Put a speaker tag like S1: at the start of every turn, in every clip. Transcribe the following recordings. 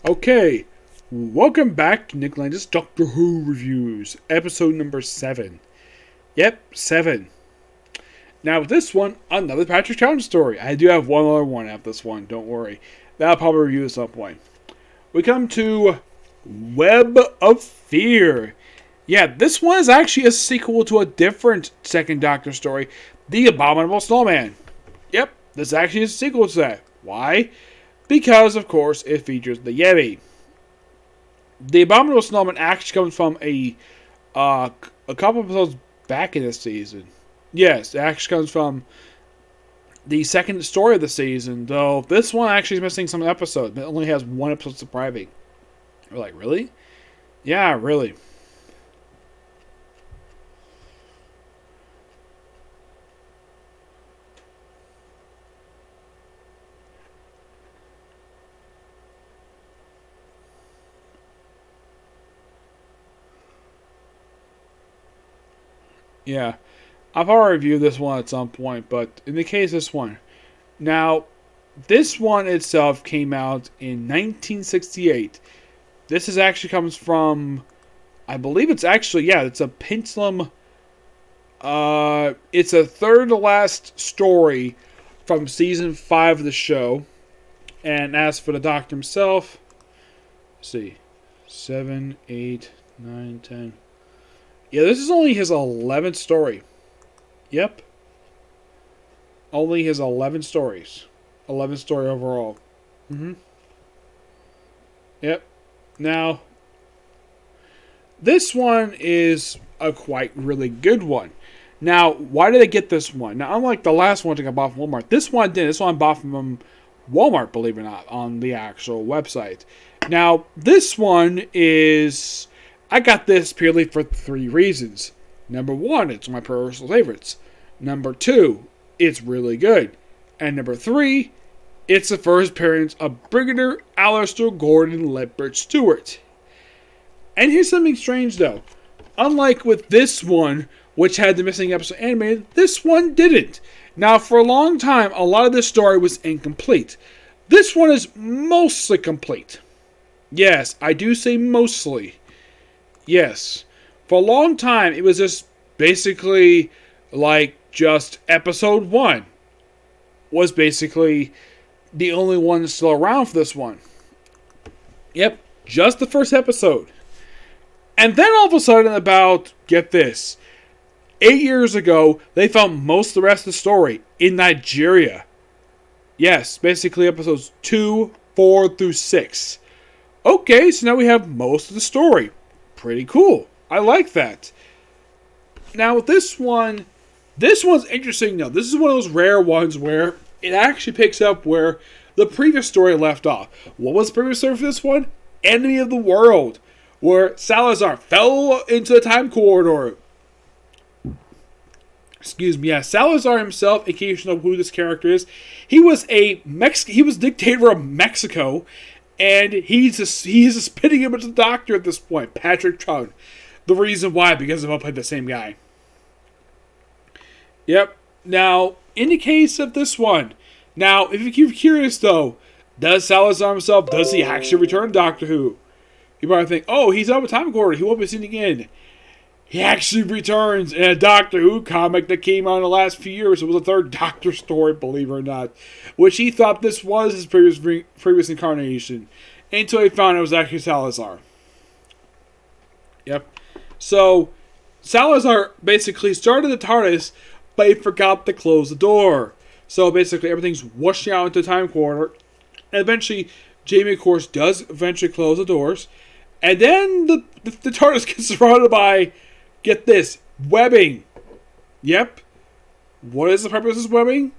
S1: Okay, welcome back, Nick Lenz Doctor Who Reviews, episode number 7. Yep, 7. Now with this one, another Patrick Troughton story. I do have one other one after this one, don't worry. That'll probably review at some point. We come to Web of Fear. Yeah, this one is actually a sequel to a different Second Doctor story, The Abominable Snowman. Yep, this actually is a sequel to that. Why? Because, of course, it features the Yeti. The Abominable Snowman actually comes from a couple episodes back in the season. Yes, it actually comes from the second story of the season, though this one actually is missing some episodes. It only has one episode surviving. We're like, really? Yeah, really. Yeah. I'll probably review this one at some point, but in the case of this one. Now, this one itself came out in 1968. This actually comes from, I believe it's actually, yeah, it's a Pentland. It's a third to last story from season 5 of the show. And as for the Doctor himself, let's see, 7, 8, 9, 10. Yeah, this is only his 11th story. Yep. Only his 11 stories. 11th story overall. Yep. Now, this one is a quite really good one. Now, why did I get this one? Now, unlike the last one I got bought from Walmart, this one didn't. This one I bought from Walmart, believe it or not, on the actual website. Now, this one is... I got this purely for 3 reasons. Number 1, it's one of my personal favorites. Number 2, it's really good. And number 3, it's the first appearance of Brigadier Alistair Gordon Lethbridge Stewart. And here's something strange though. Unlike with this one, which had the missing episode animated, this one didn't. Now for a long time, a lot of this story was incomplete. This one is mostly complete. Yes, I do say mostly. Yes. For a long time, it was just basically like just episode 1 was basically the only one still around for this one. Yep, just the first episode. And then all of a sudden, about, get this, 8 years ago, they found most of the rest of the story in Nigeria. Yes, basically episodes 2, 4 through 6. Okay, so now we have most of the story. Pretty cool. I like that. Now with this one's interesting though. This is one of those rare ones where it actually picks up where the previous story left off. What was the previous story for this one? Enemy of the World, where Salazar fell into the time corridor. Excuse me, yeah, Salazar himself, in case you know who this character is, he was dictator of Mexico. And he's just spitting him as the Doctor at this point, Patrick Troughton. The reason why, because they both played the same guy. Yep. Now, in the case of this one, now, if you're curious though, does Salazar himself, does he actually return to Doctor Who? You might think, oh, he's out of time corridor, he won't be seen again. He actually returns in a Doctor Who comic that came out in the last few years. It was a third Doctor story, believe it or not, which he thought this was his previous incarnation, until he found it was actually Salazar. Yep. So, Salazar basically started the TARDIS, but he forgot to close the door. So basically everything's whooshing out into the time corridor, and eventually Jamie, of course, does eventually close the doors, and then the TARDIS gets surrounded by... Get this, webbing. Yep. What is the purpose of this webbing?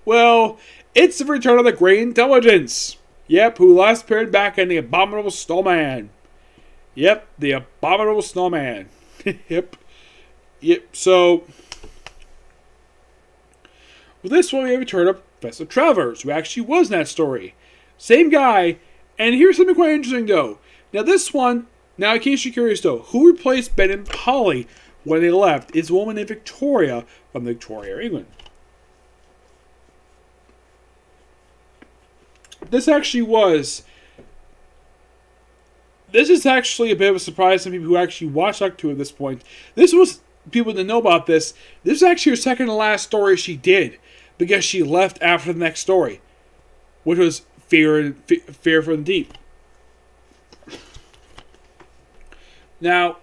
S1: Well, it's the return of the Grey Intelligence. Yep, who last appeared back in The Abominable Snowman. Yep, The Abominable Snowman. Yep. So, with this one, we have a return of Professor Travers, who actually was in that story. Same guy, and here's something quite interesting, though. Now, this one... Now, in case you're curious though, who replaced Ben and Polly when they left is a woman named Victoria from Victoria, England. This actually was this is actually a bit of a surprise to people who actually watched Doctor Who at this point. This was, people didn't know about this. This is actually her second to last story she did, because she left after the next story, which was Fear from the Deep. Now,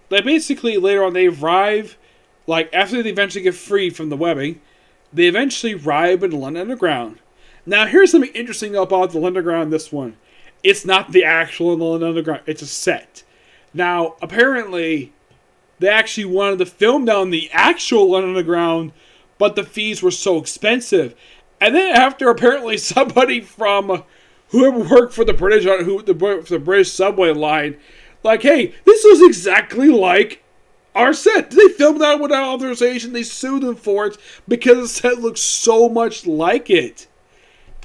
S1: they basically, later on, they arrive, like, after they eventually get free from the webbing, they eventually arrive in the London Underground. Now, here's something interesting about the London Underground in this one. It's not the actual London Underground, it's a set. Now, apparently, they actually wanted to film down the actual London Underground, but the fees were so expensive. And then after apparently somebody from whoever worked for the British subway line, like, hey, this was exactly like our set. They filmed that without authorization. They sued them for it because the set looks so much like it.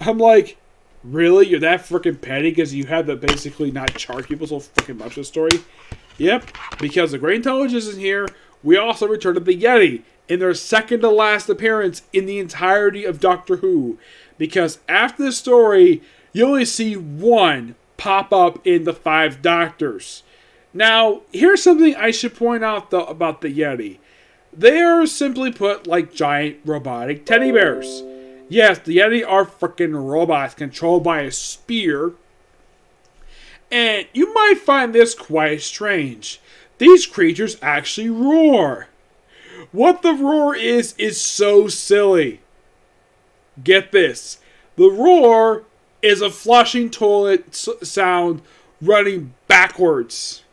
S1: I'm like, really? You're that freaking petty because you had to basically not charge people so freaking much for the story? Yep, because the Great Intelligence is here. We also returned to the Yeti in their second to last appearance in the entirety of Doctor Who. Because after the story, you only see one pop up in the 5 Doctors. Now, here's something I should point out though about the Yeti. They are simply put like giant robotic teddy bears. Yes, the Yeti are freaking robots controlled by a spear. And you might find this quite strange. These creatures actually roar. What the roar is so silly. Get this. The roar is a flushing toilet sound running backwards.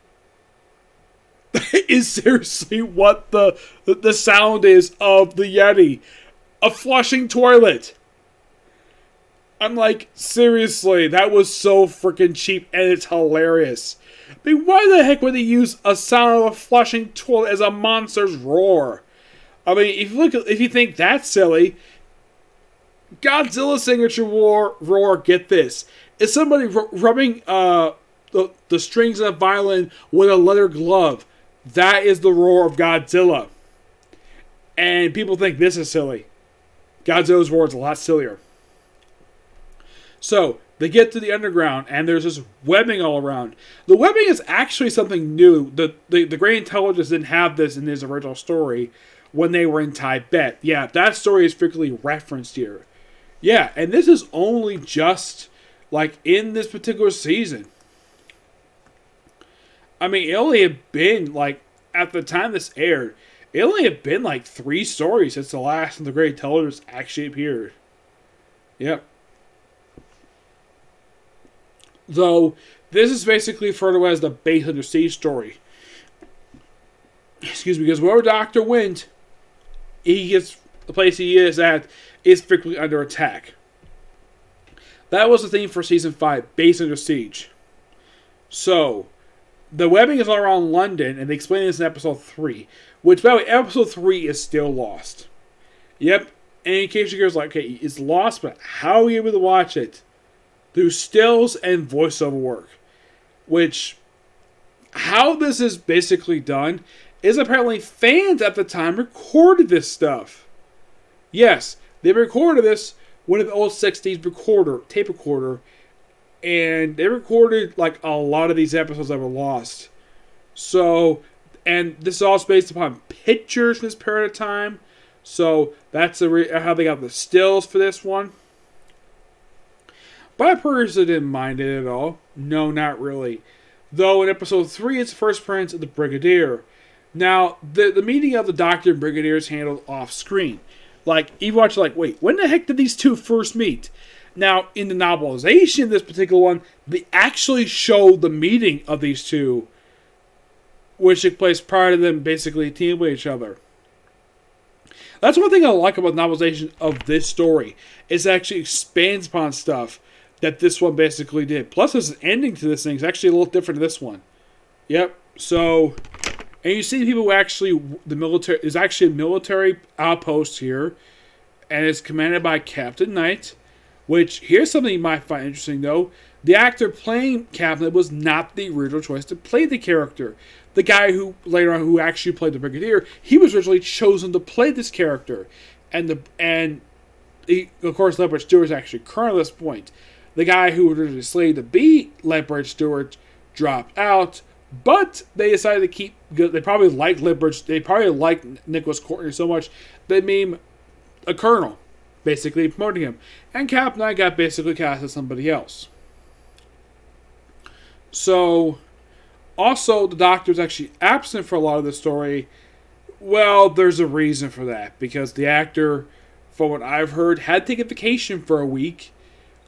S1: That is seriously what the sound is of the Yeti. A flushing toilet. I'm like, seriously, that was so freaking cheap and it's hilarious. I mean, why the heck would they use a sound of a flushing toilet as a monster's roar? I mean, if you think that's silly, Godzilla's signature roar, get this, is somebody rubbing the strings of a violin with a leather glove. That is the roar of Godzilla. And people think this is silly. Godzilla's roar is a lot sillier. So, they get to the underground, and there's this webbing all around. The webbing is actually something new. The Great Intelligence didn't have this in his original story when they were in Tibet. Yeah, that story is frequently referenced here. Yeah, and this is only just, like, in this particular season. I mean, it only had been, like, at the time this aired, it only had been, like, 3 stories since the last of the Great Intelligence actually appeared. Yep. Though, this is basically referred to as the Base Under Siege story. Excuse me, because wherever Doctor went, he gets the place he is at is frequently under attack. That was the theme for Season 5, Base Under Siege. So, the webbing is all around London, and they explain this in Episode 3. Which, by the way, Episode 3 is still lost. Yep, and in case you're like, okay, it's lost, but how are we able to watch it? Through stills and voiceover work. Which, how this is basically done is apparently fans at the time recorded this stuff. Yes, they recorded this with an old 60s tape recorder, and they recorded like a lot of these episodes that were lost. So, and this is all based upon pictures from this period of time. So, that's how they got the stills for this one. But I personally didn't mind it at all. No, not really. Though in Episode 3, it's the first appearance of the Brigadier. Now, the meeting of the Doctor and Brigadier is handled off-screen. Like, you watch, like, wait, when the heck did these two first meet? Now, in the novelization of this particular one, they actually show the meeting of these two, which took place prior to them basically teaming with each other. That's one thing I like about the novelization of this story, is it actually expands upon stuff that this one basically did. Plus, there's an ending to this thing. It's actually a little different than this one. Yep. So, and you see people who actually, the military, is actually a military outpost here, and it's commanded by Captain Knight, which, here's something you might find interesting, though. The actor playing Captain was not the original choice to play the character. The guy who, later on, who actually played the Brigadier, he was originally chosen to play this character. And he, of course, Leopard Stewart is actually current at this point. The guy who originally slated to be Lethbridge Stewart dropped out, but they decided to keep. They probably liked Lethbridge. They probably liked Nicholas Courtney so much they made him a colonel, basically promoting him. And Cap Knight got basically cast as somebody else. So, also the Doctor's actually absent for a lot of the story. Well, there's a reason for that because the actor, from what I've heard, had to take a vacation for a week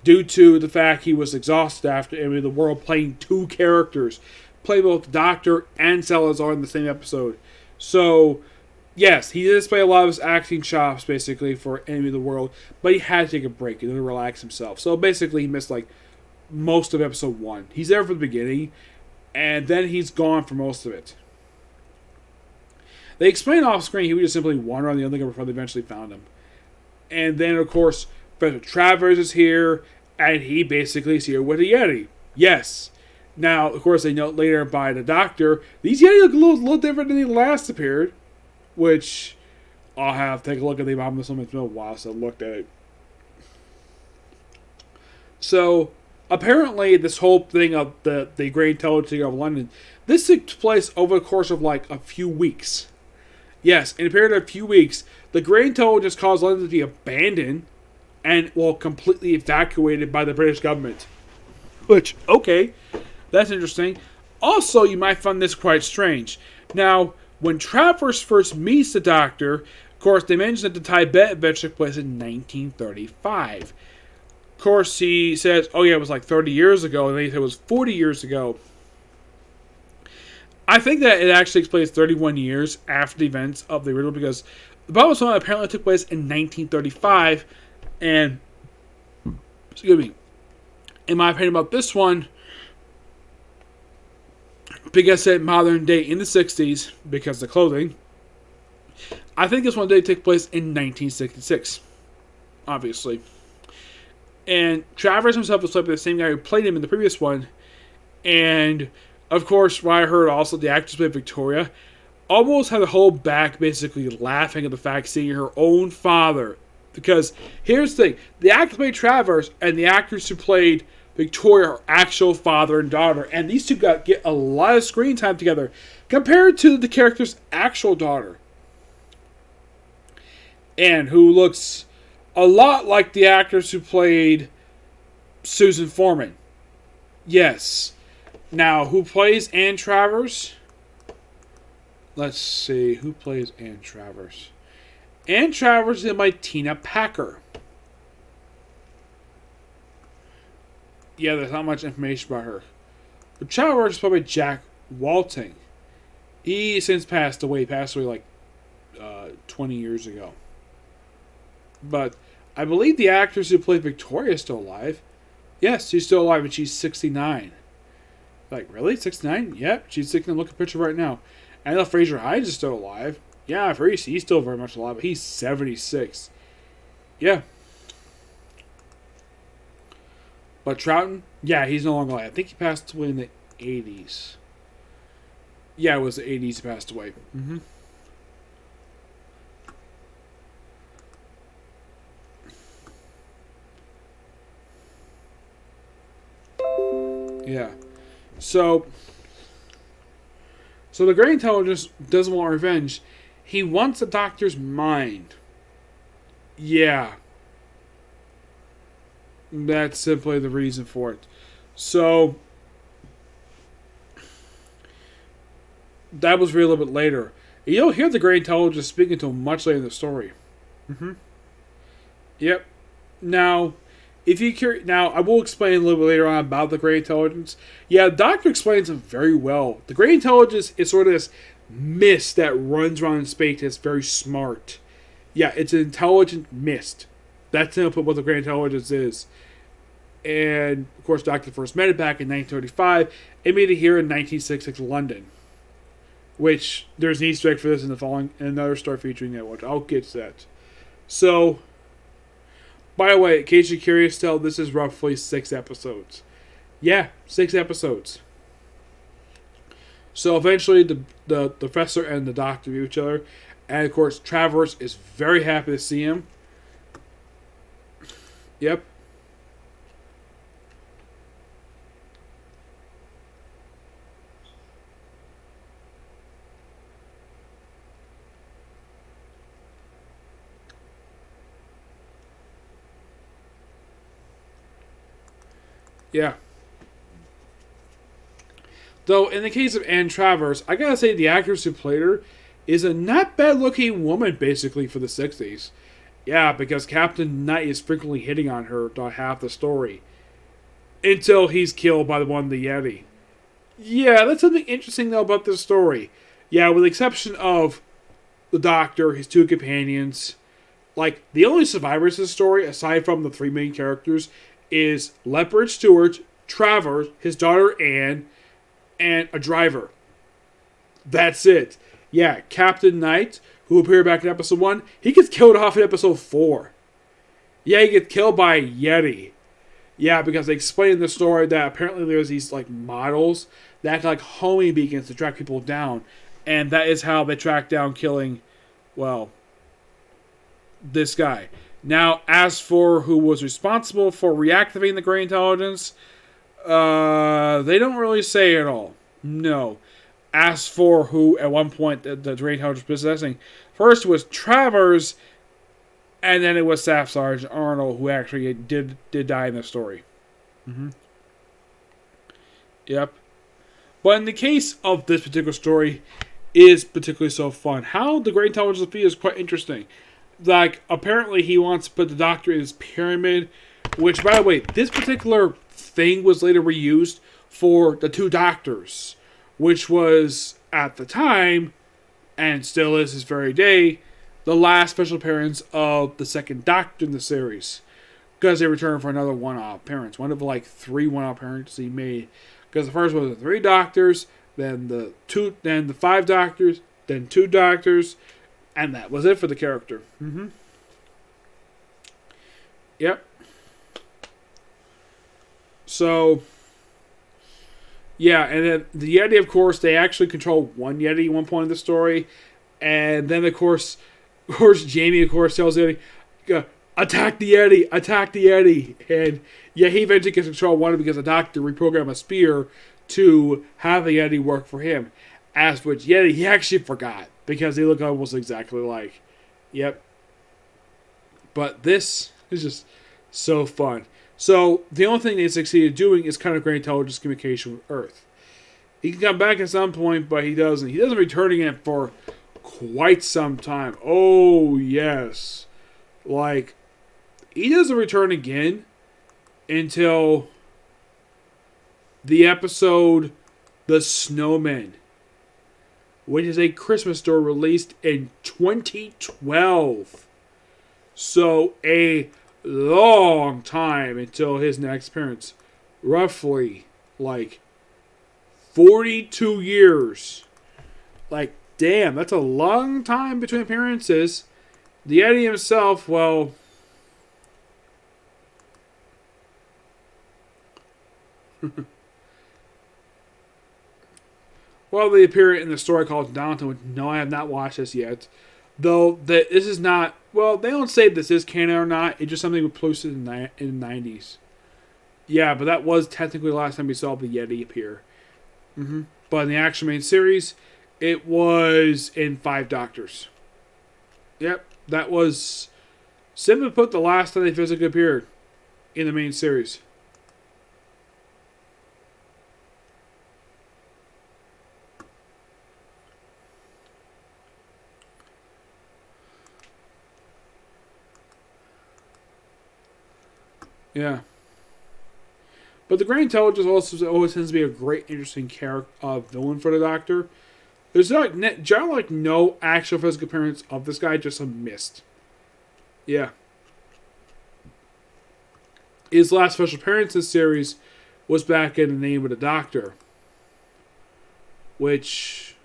S1: due to the fact he was exhausted after Enemy of the World playing two characters. Played both the Doctor and Salazar in the same episode. So, yes, he did display a lot of his acting chops, basically, for Enemy of the World, but he had to take a break and relax himself. So, basically, he missed, most of episode 1. He's there for the beginning, and then he's gone for most of it. They explained off screen he would just simply wander on the Underground before they eventually found him. And then, of course, Professor Travers is here, and he basically is here with a Yeti. Yes. Now, of course, they note later by the Doctor, these Yeti look a little different than they last appeared, which I'll have to take a look at the album. It's been a while since I looked at it. So, apparently, this whole thing of the Great Intelligence of London, this took place over the course of a few weeks. Yes, in a period of a few weeks, the Great Intelligence caused London to be abandoned and, completely evacuated by the British government. Which, okay, that's interesting. Also, you might find this quite strange. Now, when Travers first meets the Doctor, of course, they mentioned that the Tibet adventure took place in 1935. Of course, he says, oh yeah, it was 30 years ago, and then he said it was 40 years ago. I think that it actually takes place 31 years after the events of the original, because the Bible Song apparently took place in 1935, and, excuse me, in my opinion about this one, because I said modern day in the 60s, because of the clothing, I think this one did take place in 1966, obviously. And Travers himself was played by the same guy who played him in the previous one, and of course, what I heard also, the actress played Victoria, almost had to hold back basically laughing at the fact seeing her own father. Because here's the thing, the actor played Travers and the actress who played Victoria are actual father and daughter. And these two get a lot of screen time together compared to the character's actual daughter. And who looks a lot like the actress who played Susan Foreman. Yes. Now, who plays Anne Travers? Let's see. Who plays Anne Travers? Anne Travers is by Tina Packer. Yeah, there's not much information about her. But Travers is played by Jack Walting. He since passed away. He passed away 20 years ago. But I believe the actress who played Victoria is still alive. Yes, she's still alive, and she's 69. Really? 69? Yep, she's 69. Look at a picture right now. I know Fraser Hines is still alive. Yeah, he's still very much alive, but he's 76. Yeah. But Troughton? Yeah, he's no longer alive. I think he passed away in the 80s. Yeah, it was the 80s he passed away. Mm-hmm. Yeah. So the Great Intelligence doesn't want revenge. He wants the Doctor's mind. Yeah. That's simply the reason for it. So that was really a little bit later. You'll hear the Great Intelligence speaking to him much later in the story. Mm-hmm. Yep. Now, I will explain a little bit later on about the Great Intelligence. Yeah, the Doctor explains them very well. The Great Intelligence is sort of this mist that runs around in space that's very smart. Yeah, it's an intelligent mist. That's simply what the Great Intelligence is. And, of course, Doctor first met it back in 1935 and made it here in 1966 London. Which, there's an Easter egg for this in the following, in another story featuring that, which I'll get to that. So, by the way, in case you're curious still, this is roughly 6 episodes. Yeah, 6 episodes. So eventually the professor and the Doctor meet each other. And of course, Travers is very happy to see him. Yep. Yeah. Though, in the case of Anne Travers, I gotta say the actress who played her is a not bad looking woman, basically, for the 60s. Yeah, because Captain Knight is frequently hitting on her throughout half the story. Until he's killed by the one, the Yeti. Yeah, that's something interesting, though, about this story. Yeah, with the exception of the Doctor, his two companions, like, the only survivors of this story, aside from the three main characters, is Leopard Stewart, Travers, his daughter Anne, and a driver. That's it. Yeah, Captain Knight, who appeared back in episode 1, he gets killed off in episode 4. Yeah, he gets killed by a Yeti. Yeah, because they explain in the story that apparently there's these like models that act like homing beacons to track people down. And that is how they track down killing, well, this guy. Now, as for who was responsible for reactivating the Grey Intelligence, they don't really say at all. No. As for who, at one point, the Grey Intelligence was possessing, first was Travers, and then it was Staff Sergeant Arnold, who actually did die in the story. Mm-hmm. Yep. But in the case of this particular story, is particularly so fun. How the Grey Intelligence defeat is quite interesting. Like, apparently he wants to put the Doctor in his pyramid, which, by the way, this particular thing was later reused for the two Doctors, which was, at the time, and still is this very day, the last special appearance of the second Doctor in the series. Because they returned for another one-off appearance. One of like 3 one-off appearances he made. Because the first was the 3 Doctors, then the 5 Doctors, then 2 Doctors, and that was it for the character. Mm-hmm. Yep. So, yeah, and then the Yeti, of course, they actually control one Yeti at one point in the story. And then, of course, Jamie, of course, tells the Yeti, attack the Yeti, attack the Yeti. And, yeah, he eventually gets control of one because the Doctor reprogrammed a spear to have the Yeti work for him. As for Yeti, he actually forgot because they look almost exactly alike. Yep. But this is just so fun. So, the only thing they succeeded doing is kind of Grey Intelligence communication with Earth. He can come back at some point, but he doesn't. He doesn't return again for quite some time. Oh, yes. Like, he doesn't return again until the episode The Snowman, which is a Christmas story released in 2012. So, a long time until his next appearance. Roughly, like, 42 years. Like, damn, that's a long time between appearances. The Yeti himself, well, well, they appear in the story called Downton, which, no, I have not watched this yet. Though, this is not, well, they don't say if this is canon or not. It's just something we posted in the 90s. Yeah, but that was technically the last time we saw the Yeti appear. Mm-hmm. But in the actual main series, it was in 5 Doctors. Yep, that was, simply put, the last time they physically appeared in the main series. Yeah. But the Grey Intelligence also always tends to be a great, interesting character, villain for the Doctor. There's generally no actual physical appearance of this guy, just a mist. Yeah. His last special appearance in this series was back in The Name of the Doctor, which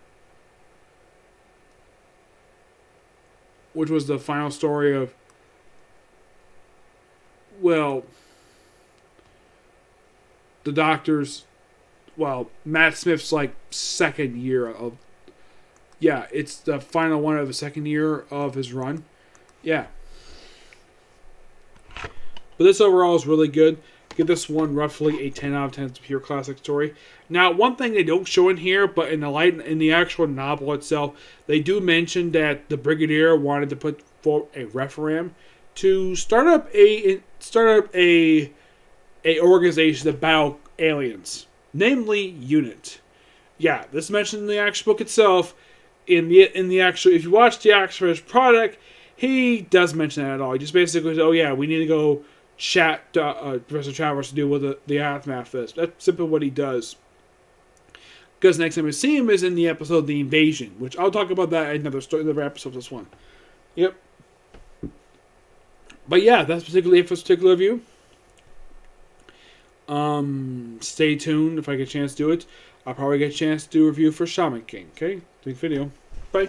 S1: was the final story of, well, the Doctor's, well, Matt Smith's, like, second year of, yeah, it's the final one of the second year of his run. Yeah. But this overall is really good. Give this one roughly a 10 out of 10. It's a pure classic story. Now, one thing they don't show in here, but in the actual novel itself, they do mention that the Brigadier wanted to put forward a referendum to start up a a organization to battle aliens, namely UNIT. Yeah, this is mentioned in the actual book itself. In the actual, if you watch the actual product, he does mention that at all. He just basically says, "Oh yeah, we need to go chat Professor Travers to deal with the aftermath of this." That's simply what he does. Because next time we see him is in the episode "The Invasion," which I'll talk about that in another episode of this one. Yep. But yeah, that's particularly it for this particular review. Stay tuned if I get a chance to do it. I'll probably get a chance to do a review for Shaman King. Okay? Big video. Bye.